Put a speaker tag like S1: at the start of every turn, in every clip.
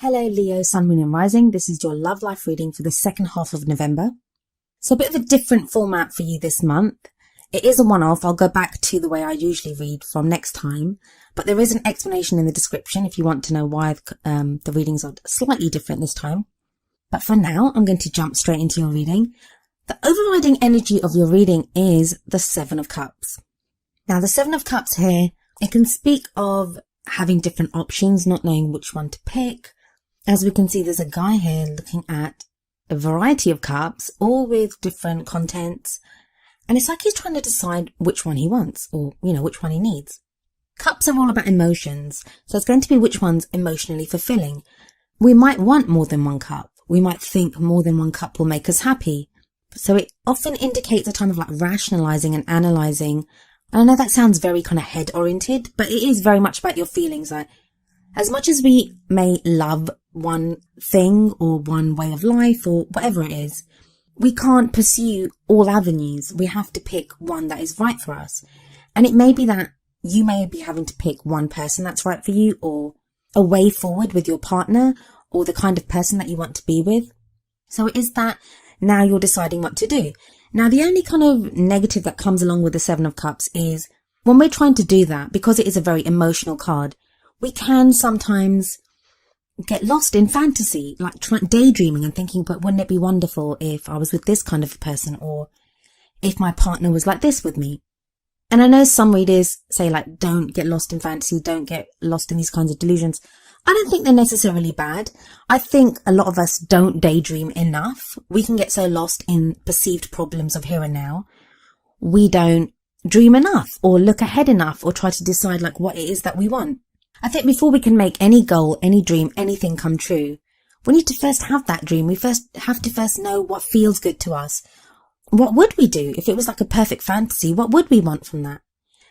S1: Hello Leo, Sun, Moon and Rising. This is your love life reading for the second half of November. So a bit of a different format for you this month. It is a one-off. I'll go back to the way I usually read from next time. But there is an explanation in the description if you want to know why the readings are slightly different this time. But for now, I'm going to jump straight into your reading. The overriding energy of your reading is the Seven of Cups. Now the Seven of Cups here, it can speak of having different options, not knowing which one to pick. As we can see, there's a guy here looking at a variety of cups, all with different contents. And it's like he's trying to decide which one he wants or, which one he needs. Cups are all about emotions. So it's going to be which one's emotionally fulfilling. We might want more than one cup. We might think more than one cup will make us happy. So it often indicates a time of rationalizing and analyzing. And I know that sounds very kind of head oriented, but it is very much about your feelings. As much as we may love one thing or one way of life or whatever it is, we can't pursue all avenues. We have to pick one that is right for us. And it may be that you may be having to pick one person that's right for you, or a way forward with your partner, or the kind of person that you want to be with. So it is that now you're deciding what to do. Now the only kind of negative that comes along with the Seven of Cups is when we're trying to do that, because it is a very emotional card, we can sometimes get lost in fantasy, like daydreaming and thinking, but wouldn't it be wonderful if I was with this kind of a person, or if my partner was like this with me? And I know some readers say don't get lost in fantasy, don't get lost in these kinds of delusions. I don't think they're necessarily bad. I think a lot of us don't daydream enough. We can get so lost in perceived problems of here and now. We don't dream enough or look ahead enough or try to decide what it is that we want. I think before we can make any goal, any dream, anything come true, we need to first have that dream. We have to know what feels good to us. What would we do if it was like a perfect fantasy? What would we want from that?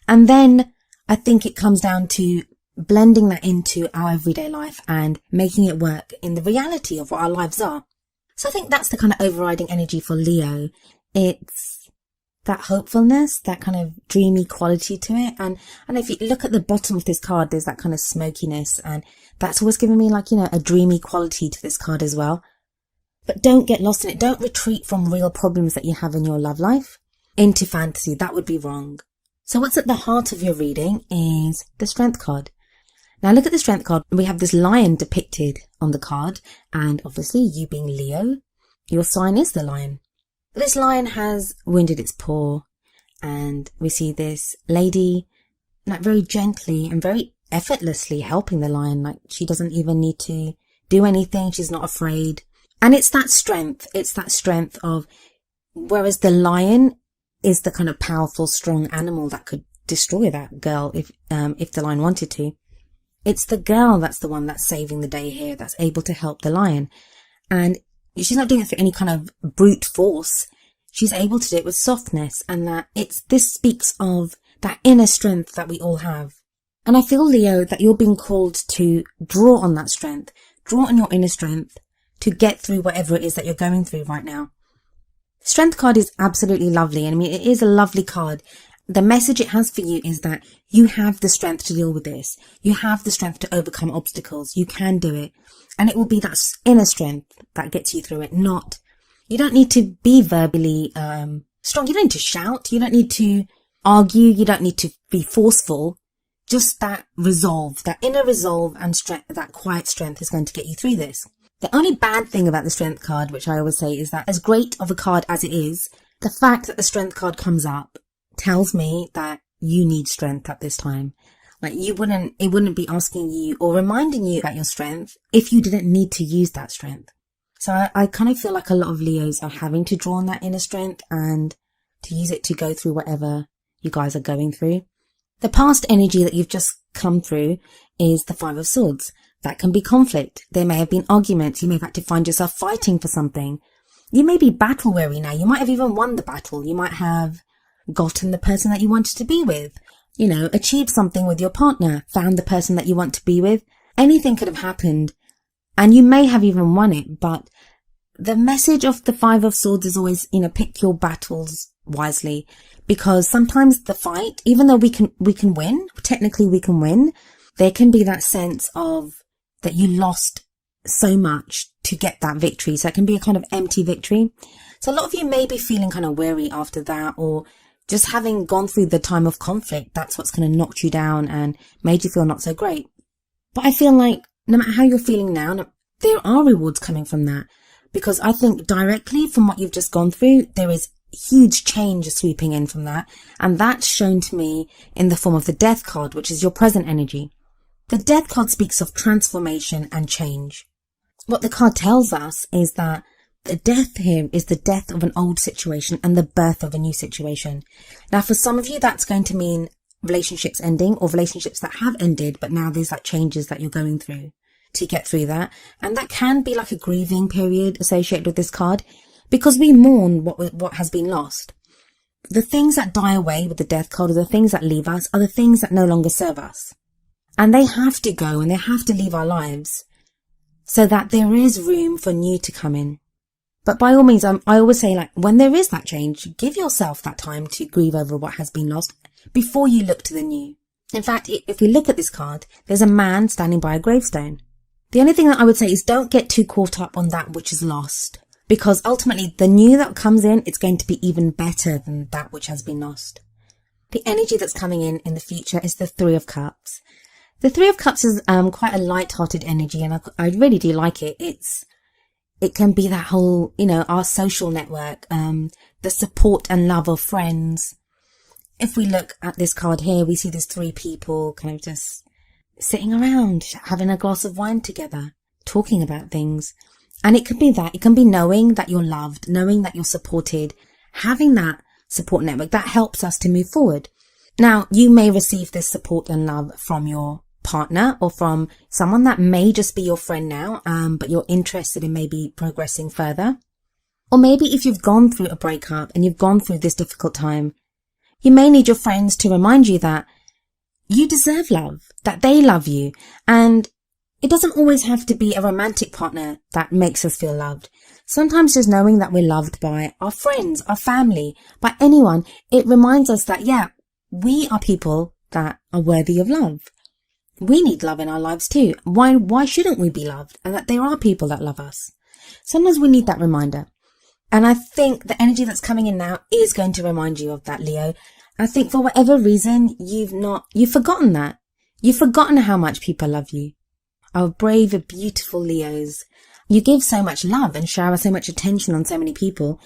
S1: And then I think it comes down to blending that into our everyday life and making it work in the reality of what our lives are. So I think that's the kind of overriding energy for Leo. It's that hopefulness, that kind of dreamy quality to it. And if you look at the bottom of this card, there's that kind of smokiness, and that's always given me a dreamy quality to this card as well. But don't get lost in it. Don't retreat from real problems that you have in your love life into fantasy. That would be wrong. So what's at the heart of your reading is the Strength card. Now look at the Strength card. We have this lion depicted on the card, and obviously you being Leo, your sign is the lion. This lion has wounded its paw, and we see this lady very gently and very effortlessly helping the lion. She doesn't even need to do anything. She's not afraid. And it's that strength. It's that strength of, whereas the lion is the kind of powerful, strong animal that could destroy that girl if the lion wanted to. It's the girl that's the one that's saving the day here, that's able to help the lion. And she's not doing it for any kind of brute force. She's able to do it with softness, and this speaks of that inner strength that we all have. And I feel, Leo, that you're being called to draw on that strength, draw on your inner strength to get through whatever it is that you're going through right now. The Strength card is absolutely lovely. And it is a lovely card. The message it has for you is that you have the strength to deal with this. You have the strength to overcome obstacles. You can do it. And it will be that inner strength that gets you through it. You don't need to be verbally strong. You don't need to shout. You don't need to argue. You don't need to be forceful. Just that resolve, that inner resolve and strength, that quiet strength is going to get you through this. The only bad thing about the Strength card, which I always say, is that as great of a card as it is, the fact that the Strength card comes up tells me that you need strength at this time. It wouldn't be asking you or reminding you about your strength if you didn't need to use that strength. So I kind of feel like a lot of Leos are having to draw on that inner strength and to use it to go through whatever you guys are going through. The past energy that you've just come through is the Five of Swords. That can be conflict. There may have been arguments. You may have had to find yourself fighting for something. You may be battle weary now. You might have even won the battle. You might have gotten the person that you wanted to be with. Achieved something with your partner, found the person that you want to be with. Anything could have happened, and you may have even won it. But the message of the Five of Swords is always, pick your battles wisely, because sometimes the fight, even though we can win, technically we can win, there can be that sense of that you lost so much to get that victory. So it can be a kind of empty victory. So a lot of you may be feeling kind of weary after that, or just having gone through the time of conflict. That's what's kind of knocked you down and made you feel not so great. But I feel like no matter how you're feeling now, there are rewards coming from that. Because I think directly from what you've just gone through, there is huge change sweeping in from that. And that's shown to me in the form of the Death card, which is your present energy. The Death card speaks of transformation and change. What the card tells us is that the death here is the death of an old situation and the birth of a new situation. Now, for some of you, that's going to mean relationships ending, or relationships that have ended, but now there's like changes that you're going through to get through that. And that can be like a grieving period associated with this card, because we mourn what has been lost. The things that die away with the Death card, or the things that leave us, are the things that no longer serve us. And they have to go, and they have to leave our lives so that there is room for new to come in. But by all means, I always say, like, when there is that change, give yourself that time to grieve over what has been lost before you look to the new. In fact, if we look at this card, there's a man standing by a gravestone. The only thing that I would say is don't get too caught up on that which is lost, because ultimately the new that comes in, it's going to be even better than that which has been lost. The energy that's coming in the future is the Three of Cups. The Three of Cups is quite a light-hearted energy, and I really do like it. It can be that whole, our social network, the support and love of friends. If we look at this card here, we see there's three people kind of just sitting around, having a glass of wine together, talking about things. And it can be that. It can be knowing that you're loved, knowing that you're supported, having that support network that helps us to move forward. Now, you may receive this support and love from your partner, or from someone that may just be your friend now, but you're interested in maybe progressing further. Or maybe if you've gone through a breakup and you've gone through this difficult time, you may need your friends to remind you that you deserve love, that they love you. And it doesn't always have to be a romantic partner that makes us feel loved. Sometimes just knowing that we're loved by our friends, our family, by anyone, it reminds us that, yeah, we are people that are worthy of love. We need love in our lives too. Why shouldn't we be loved? And that there are people that love us. Sometimes we need that reminder. And I think the energy that's coming in now is going to remind you of that, Leo. I think for whatever reason, you've forgotten that. You've forgotten how much people love you. Our brave, beautiful Leos. You give so much love and shower so much attention on so many people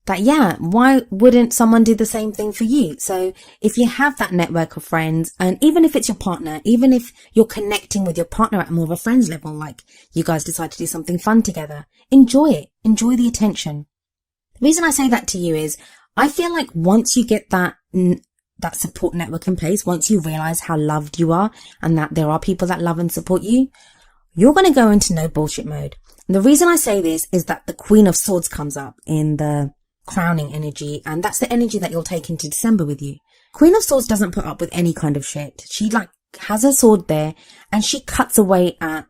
S1: that, yeah, why wouldn't someone do the same thing for you? So if you have that network of friends, and even if it's your partner, even if you're connecting with your partner at more of a friends level, like you guys decide to do something fun together, enjoy it. Enjoy the attention. The reason I say that to you is I feel like once you get that support network in place, once you realize how loved you are and that there are people that love and support you, you're going to go into no bullshit mode. And the reason I say this is that the Queen of Swords comes up in the crowning energy, and that's the energy that you'll take into December with you. Queen of Swords doesn't put up with any kind of shit. She has her sword there, and she cuts away at,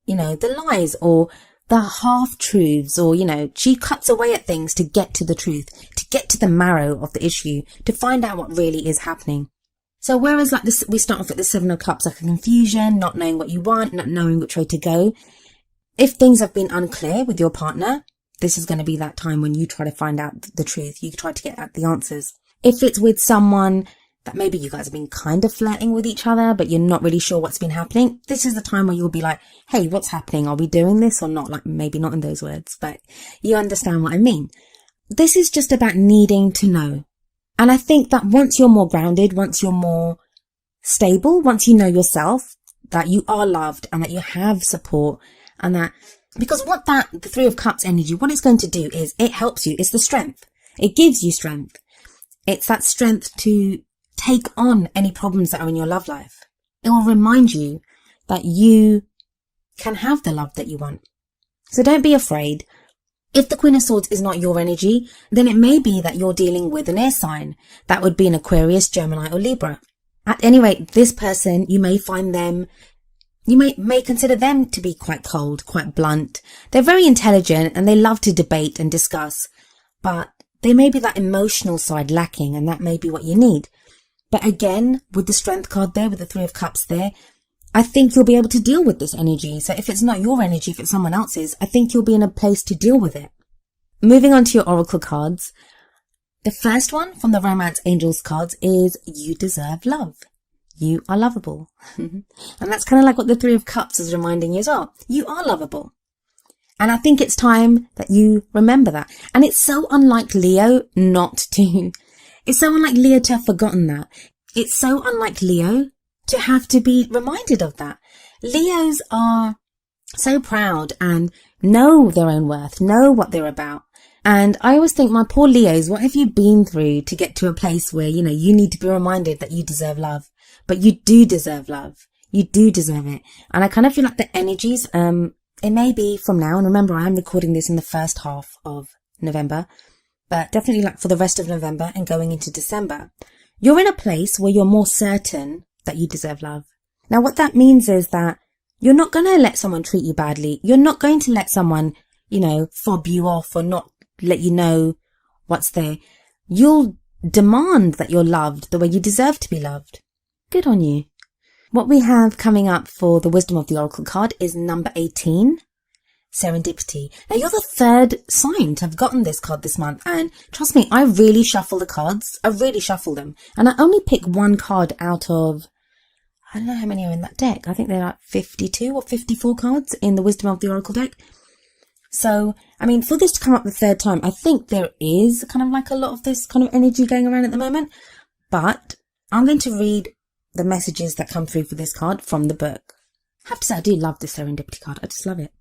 S1: the lies or the half-truths, or, she cuts away at things to get to the truth, to get to the marrow of the issue, to find out what really is happening. So whereas like this, we start off with the Seven of Cups, like a confusion, not knowing what you want, not knowing which way to go. If things have been unclear with your partner, this is going to be that time when you try to find out the truth. You try to get at the answers. If it's with someone that maybe you guys have been kind of flirting with each other, but you're not really sure what's been happening, this is the time where you'll be like, hey, what's happening? Are we doing this or not? Like, maybe not in those words, but you understand what I mean. This is just about needing to know. And I think that once you're more grounded, once you're more stable, once you know yourself, that you are loved and that you have support, and that, because the Three of Cups energy, what it's going to do is it helps you. It's the strength. It gives you strength. It's that strength to take on any problems that are in your love life. It will remind you that you can have the love that you want. So don't be afraid. If the Queen of Swords is not your energy, then it may be that you're dealing with an air sign. That would be an Aquarius, Gemini, or Libra. At any rate, this person, you may find them, you may consider them to be quite cold, quite blunt. They're very intelligent and they love to debate and discuss, but there may be that emotional side lacking, and that may be what you need. But again, with the Strength card there, with the Three of Cups there, I think you'll be able to deal with this energy. So if it's not your energy, if it's someone else's, I think you'll be in a place to deal with it. Moving on to your oracle cards. The first one from the Romance Angels cards is you deserve love. You are lovable. And that's kind of like what the Three of Cups is reminding you as well. You are lovable. And I think it's time that you remember that. And it's so unlike Leo not to. It's so unlike Leo to have forgotten that. It's so unlike Leo to have to be reminded of that. Leos are so proud and know their own worth, know what they're about. And I always think, my poor Leos, what have you been through to get to a place where, you need to be reminded that you deserve love? But you do deserve love. You do deserve it. And I kind of feel like the energies, it may be from now, and remember I am recording this in the first half of November, but definitely like for the rest of November and going into December, you're in a place where you're more certain that you deserve love. Now what that means is that you're not going to let someone treat you badly. You're not going to let someone, fob you off or not let you know what's there. You'll demand that you're loved the way you deserve to be loved. Good on you. What we have coming up for the Wisdom of the Oracle card is number 18, Serendipity. Now you're the third sign to have gotten this card this month, and trust me, I really shuffle the cards. I really shuffle them, and I only pick one card out of, I don't know how many are in that deck. I think they're like 52 or 54 cards in the Wisdom of the Oracle deck. So, for this to come up the third time, I think there is kind of like a lot of this kind of energy going around at the moment, but I'm going to read the messages that come through for this card from the book. I have to say, I do love this Serendipity card. I just love it.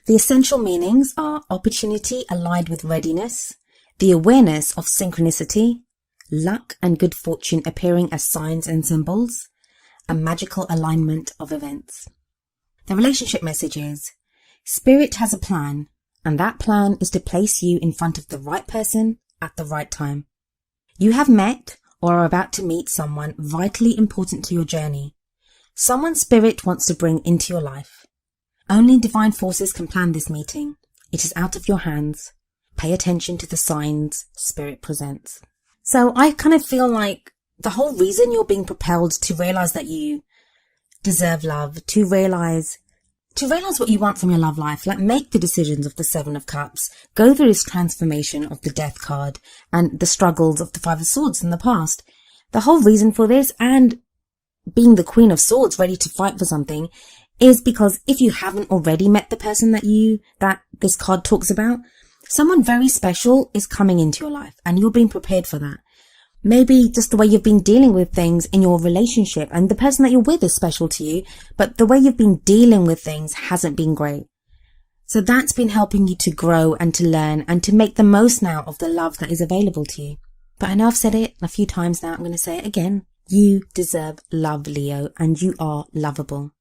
S1: The essential meanings are opportunity allied with readiness, the awareness of synchronicity, luck and good fortune appearing as signs and symbols, a magical alignment of events. The relationship message is, Spirit has a plan, and that plan is to place you in front of the right person at the right time. You have met or are about to meet someone vitally important to your journey. Someone Spirit wants to bring into your life. Only divine forces can plan this meeting. It is out of your hands. Pay attention to the signs Spirit presents. So I kind of feel like the whole reason you're being propelled to realize that you deserve love, to realize what you want from your love life, like make the decisions of the Seven of Cups, go through this transformation of the Death card and the struggles of the Five of Swords in the past. The whole reason for this, and being the Queen of Swords ready to fight for something, is because if you haven't already met the person that this card talks about, someone very special is coming into your life and you're being prepared for that. Maybe just the way you've been dealing with things in your relationship, and the person that you're with is special to you, but the way you've been dealing with things hasn't been great. So that's been helping you to grow and to learn and to make the most now of the love that is available to you. But I know I've said it a few times now, I'm going to say it again. You deserve love, Leo, and you are lovable.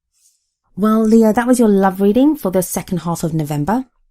S1: Well, Leo, that was your love reading for the second half of November.